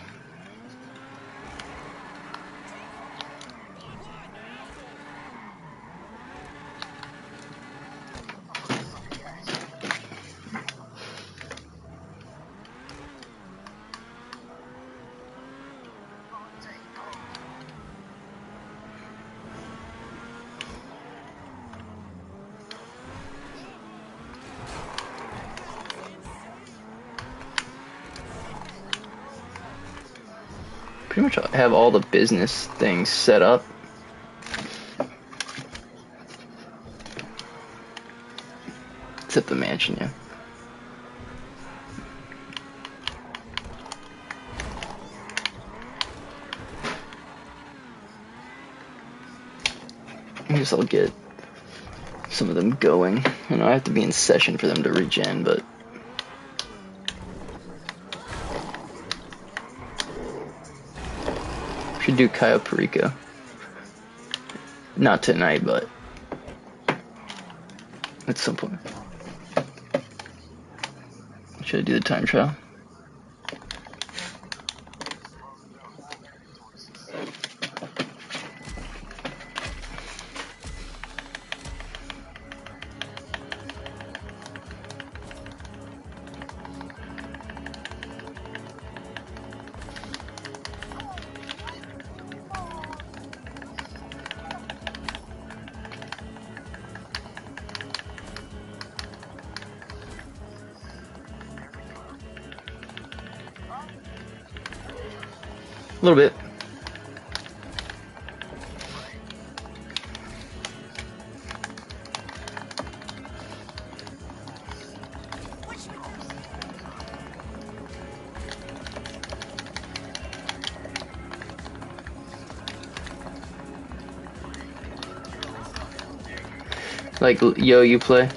Pretty much have all the business things set up. Except the mansion, yeah. I guess I'll get some of them going. You know, I have to be in session for them to regen, but should do Cayo Perico. Not tonight, but at some point. Should I do the time trial? A little bit. Like, yo, you play?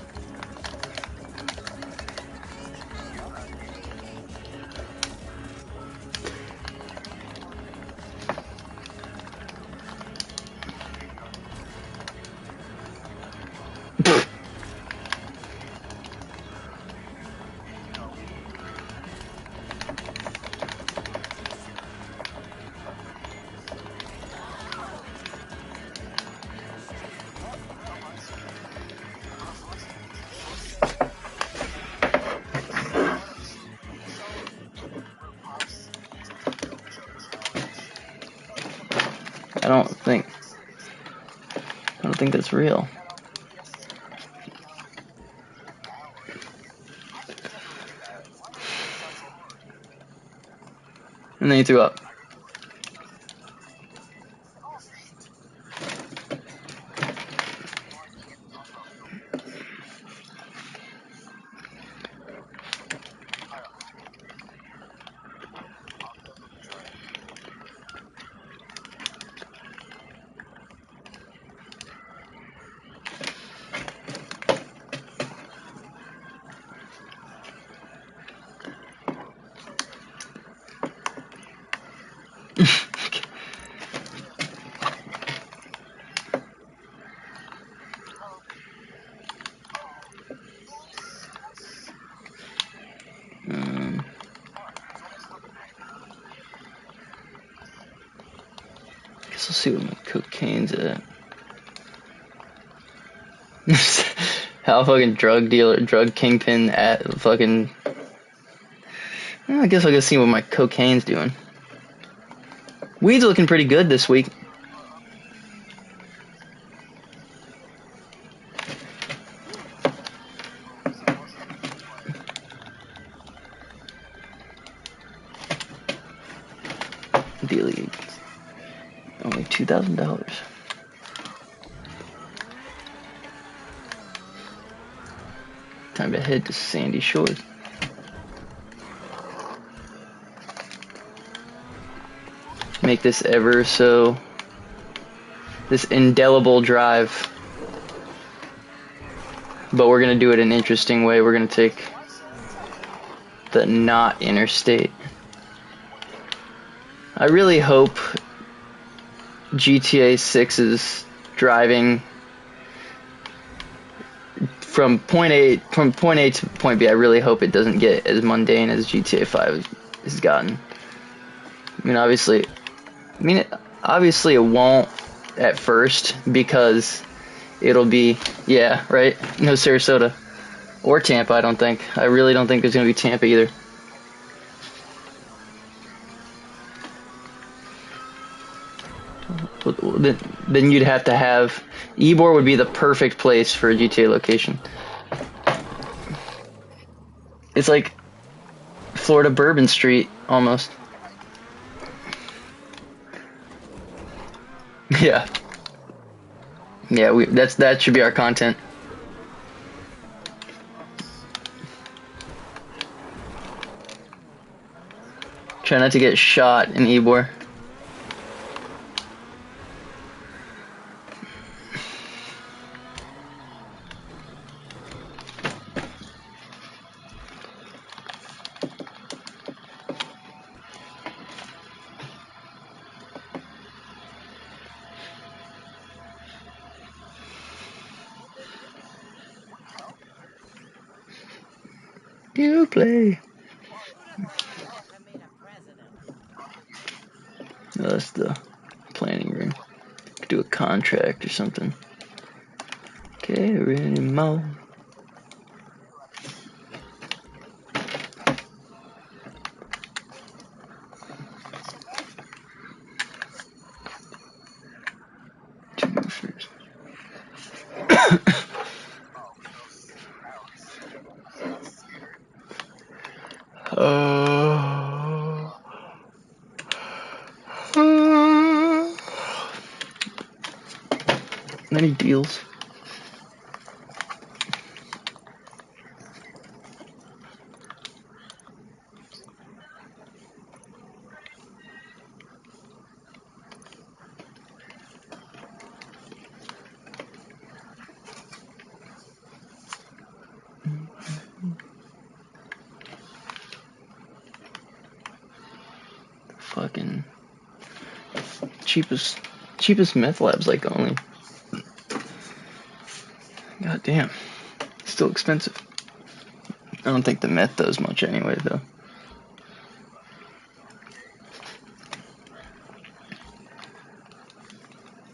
I don't think that's real. And then he threw up. Guess we'll see what my cocaine's at. How fucking drug kingpin at fucking. I guess I'll go see what my cocaine's doing. Weed's looking pretty good this week. Daily, only $2,000. Time to head to Sandy Shores. Make this this indelible drive. But we're gonna do it an interesting way. We're gonna take the not interstate. I really hope GTA 6's driving from point A to point B. I really hope it doesn't get as mundane as GTA 5 has gotten. I mean, obviously it won't at first, because it'll be, yeah, right? No Sarasota or Tampa. I really don't think there's gonna be Tampa either. Then you'd have to have Ybor would be the perfect place for a GTA location. It's like Florida Bourbon Street almost. Yeah. Yeah, that should be our content. Try not to get shot in Ybor. You play. Oh, that's the planning room. Could do a contract or something. Carry more. Any deals? Fucking cheapest meth lab's like only. God damn, still expensive. I don't think the meth does much anyway, though.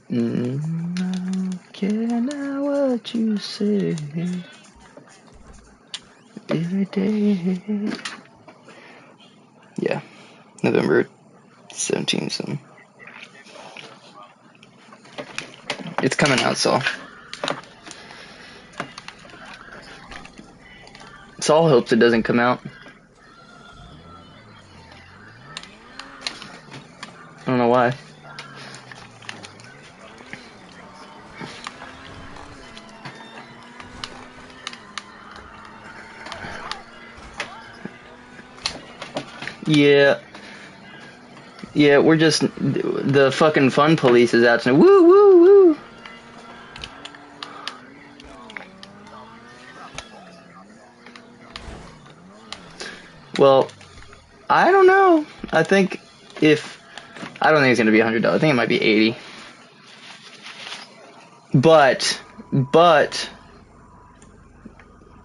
I don't care now what you say. Every day. Yeah, November 17th. So it's coming out, so. Saul hopes it doesn't come out. I don't know why. Yeah, we're just, the fucking fun police is out tonight. Woo, woo, woo. Well, I don't know. I don't think it's gonna be $100. I think it might be 80. But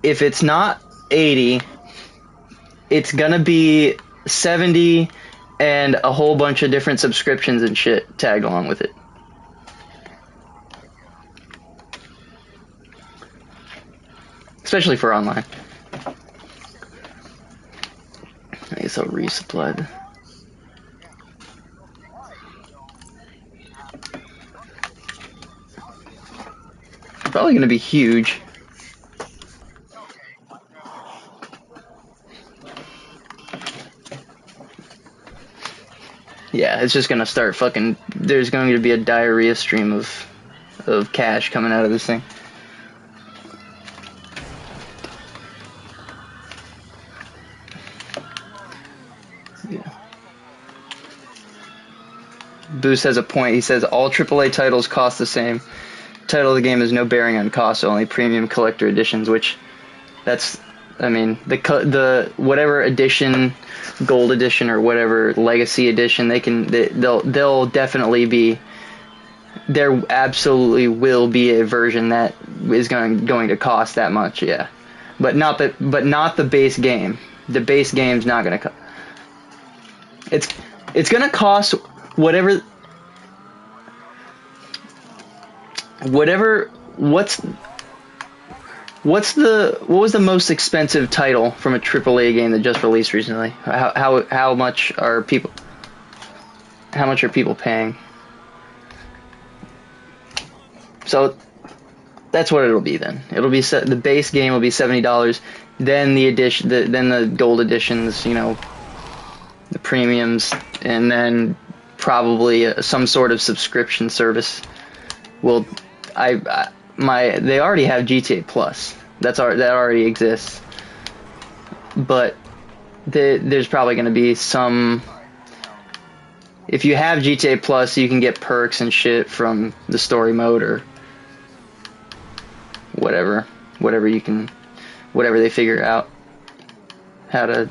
if it's not 80, it's gonna be 70 and a whole bunch of different subscriptions and shit tagged along with it. Especially for online. I guess I'll resupply the... probably going to be huge. Yeah, it's just going to start fucking... There's going to be a diarrhea stream of cash coming out of this thing. Yeah. Boost has a point. He says all AAA titles cost the same. Title of the game has no bearing on cost, only premium collector editions, which that's, I mean, the whatever edition, gold edition or whatever legacy edition, they'll definitely be, there absolutely will be a version that is going to cost that much, yeah. But not the base game. The base game's not going to cost. It's going to cost whatever what was the most expensive title from a AAA game that just released recently? How much are people paying? So that's what it'll be then. It'll be the base game will be $70, then the edition, then the gold editions, you know, the premiums, and then probably some sort of subscription service will. They already have GTA Plus. That already exists. But there's probably going to be some. If you have GTA Plus, you can get perks and shit from the story mode or whatever they figure out how to,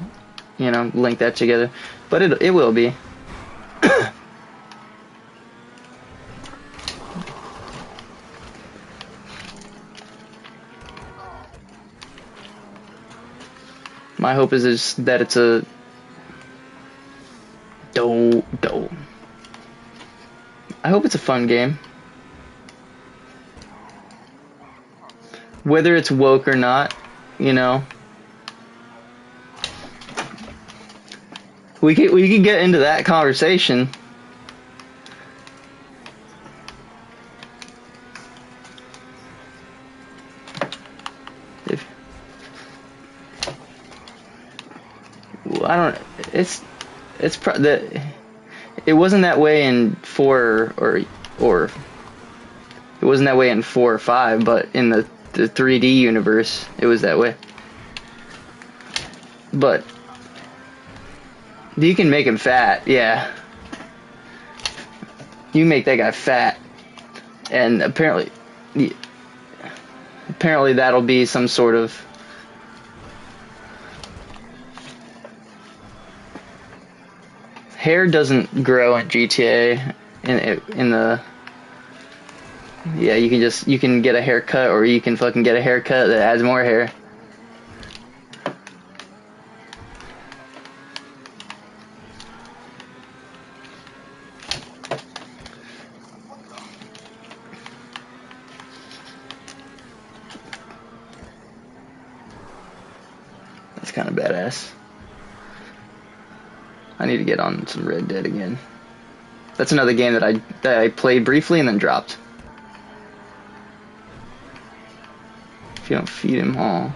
you know, link that together. But it will be. My hope is that it's a I hope it's a fun game. Whether it's woke or not, you know. We can get into that conversation. I don't. It wasn't that way in 4 or it wasn't that way in 4 or 5, but in the 3D universe, it was that way. But you can make him fat, yeah. You make that guy fat, and apparently that'll be some sort of. Hair doesn't grow in GTA in the. Yeah, you can get a haircut, or you can fucking get a haircut that adds more hair. That's kind of badass. I need to get on some Red Dead again. That's another game that I played briefly and then dropped. If you don't feed him all.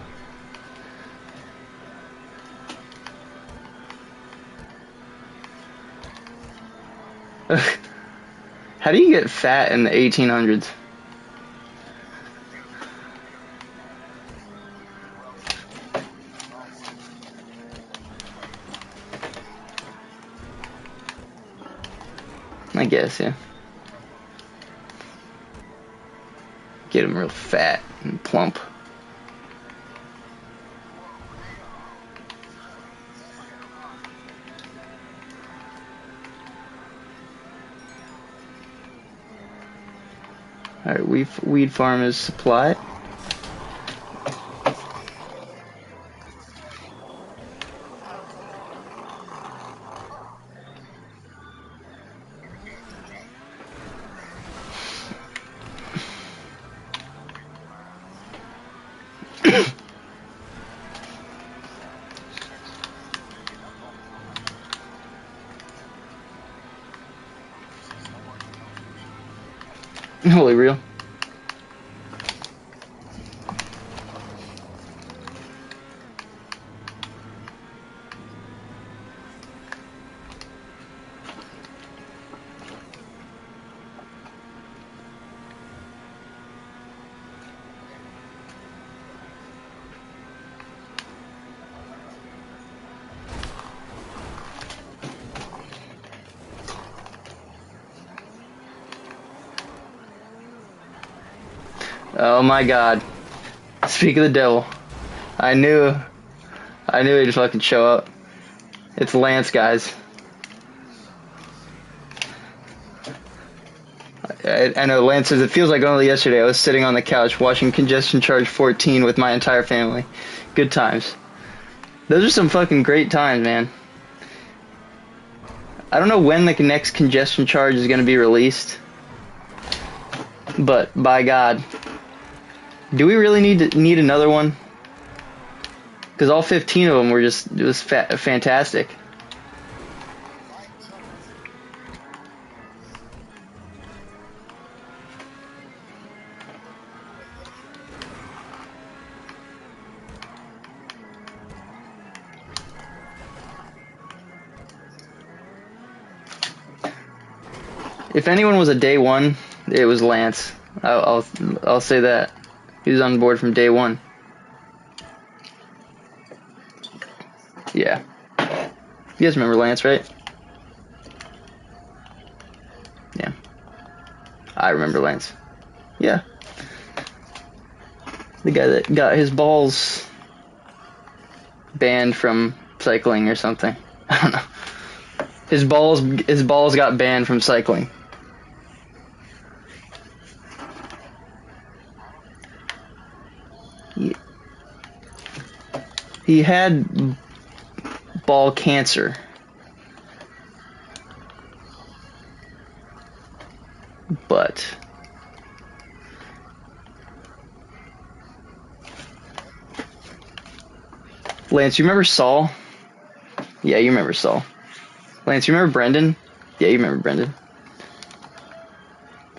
How do you get fat in the 1800s? I guess, yeah. Get him real fat and plump. Alright, weed farm is supplied. Holy real. Oh my god. Speak of the devil. I knew he'd fucking show up. It's Lance, guys. I know Lance says, it feels like only yesterday I was sitting on the couch watching Congestion Charge 14 with my entire family. Good times. Those are some fucking great times, man. I don't know when the next Congestion Charge is going to be released. But, by God. Do we really need another one? Because all 15 of them were just, it was fantastic. If anyone was a day one, it was Lance. I'll say that. He was on board from day one. Yeah. You guys remember Lance, right? Yeah. I remember Lance. Yeah. The guy that got his balls banned from cycling or something. I don't know. His balls got banned from cycling. He had ball cancer. But Lance, you remember Saul? Yeah, you remember Saul. Lance, you remember Brendan? Yeah, you remember Brendan.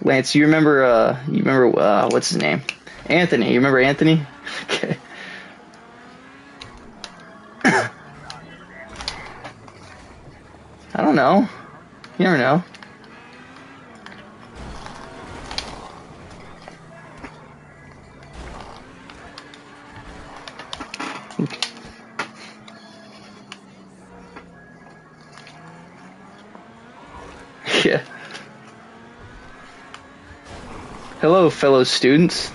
Lance, you remember what's his name? Anthony. You remember Anthony? Okay. I don't know. You never know. Yeah. Hello, fellow students.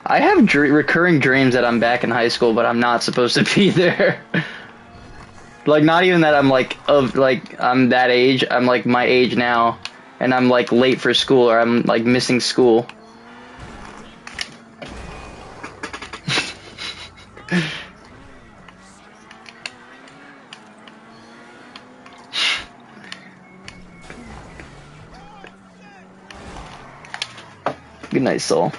I have recurring dreams that I'm back in high school, but I'm not supposed to be there. Like, not even that I'm I'm that age. I'm like my age now, and I'm like late for school, or I'm like missing school. Good night, Saul.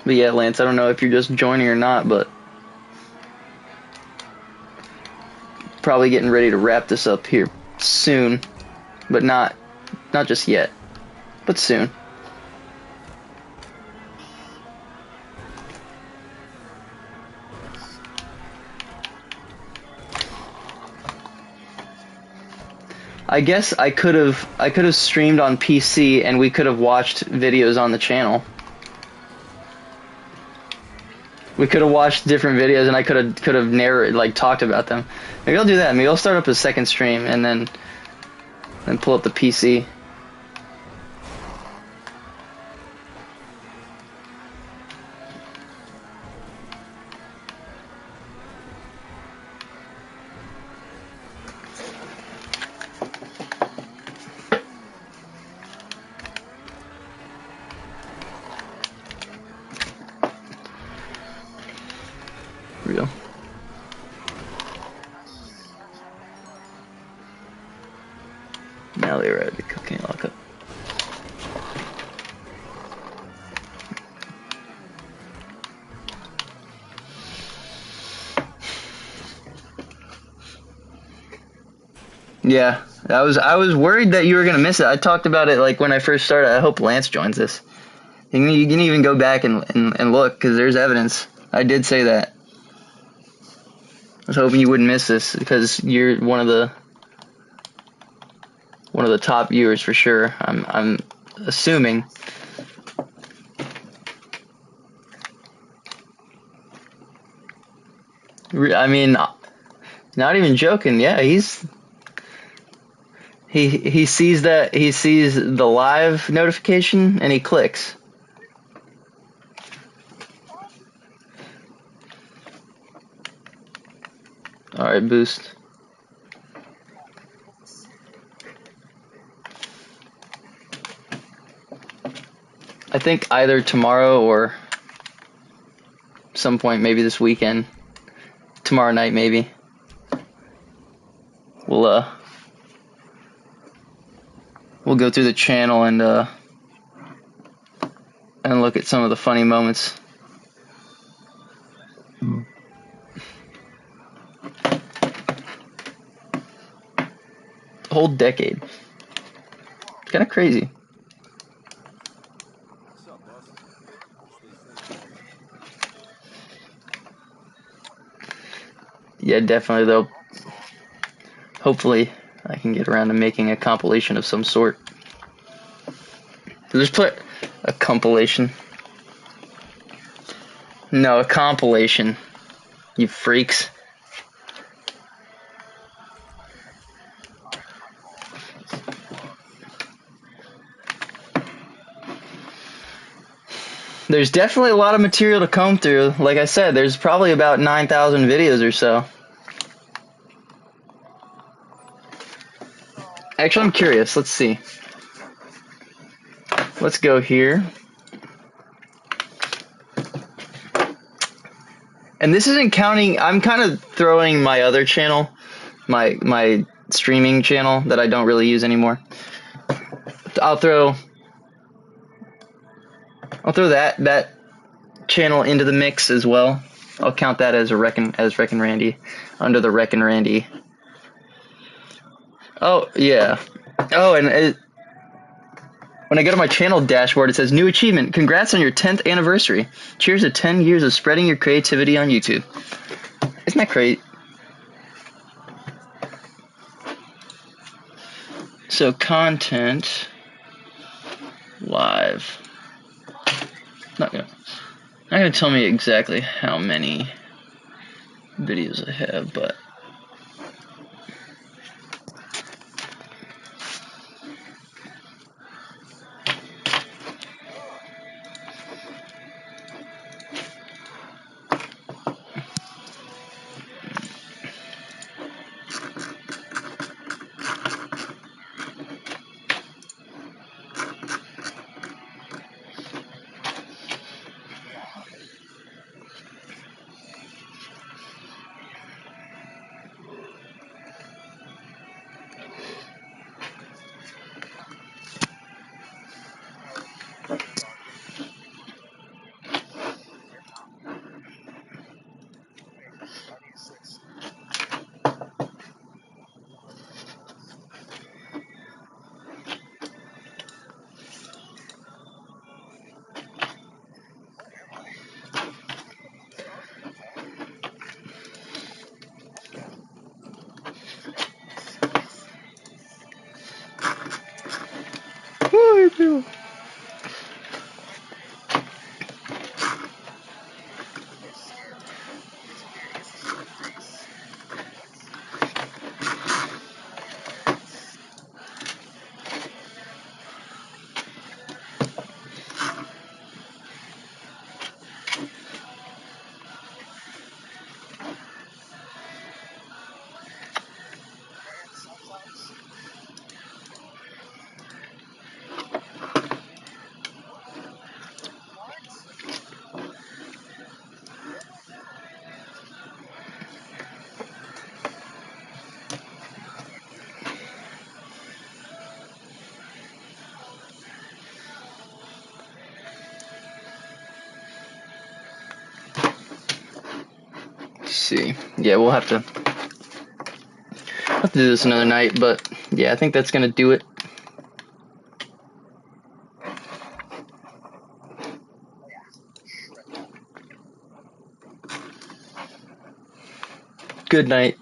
But yeah, Lance, I don't know if you're just joining or not, but probably getting ready to wrap this up here soon, but not just yet, but soon. I guess I could have streamed on PC and we could have watched videos on the channel. We could have watched different videos and I could have narrated, like, talked about them. Maybe I'll do that. Maybe I'll start up a second stream and then pull up the PC. Real. Now they were at the cocaine lockup. Yeah, I was worried that you were gonna miss it. I talked about it like when I first started. I hope Lance joins this. You can even go back and look, because there's evidence. I did say that. I was hoping you wouldn't miss this because you're one of the one of the top viewers for sure. I'm assuming. I mean, not even joking. Yeah, he sees the live notification and he clicks. All right, boost. I think either tomorrow or some point, maybe this weekend. Tomorrow night, maybe. We'll go through the channel and look at some of the funny moments. Whole decade. It's kind of crazy. Yeah, definitely though. Hopefully, I can get around to making a compilation of some sort. Just put a compilation. No, a compilation. You freaks. There's definitely a lot of material to comb through. Like I said, there's probably about 9,000 videos or so. Actually, I'm curious. Let's see. Let's go here. And this isn't counting. I'm kind of throwing my other channel, my streaming channel that I don't really use anymore. I'll throw that channel into the mix as well. I'll count that as WreckinRandy under the WreckinRandy. Oh yeah. Oh, and when I go to my channel dashboard, it says new achievement. Congrats on your 10th anniversary. Cheers to 10 years of spreading your creativity on YouTube. Isn't that great? So content live. Not gonna tell me exactly how many videos I have, but let's see. Yeah, we'll have to do this another night, but yeah, I think that's gonna do it. Good night.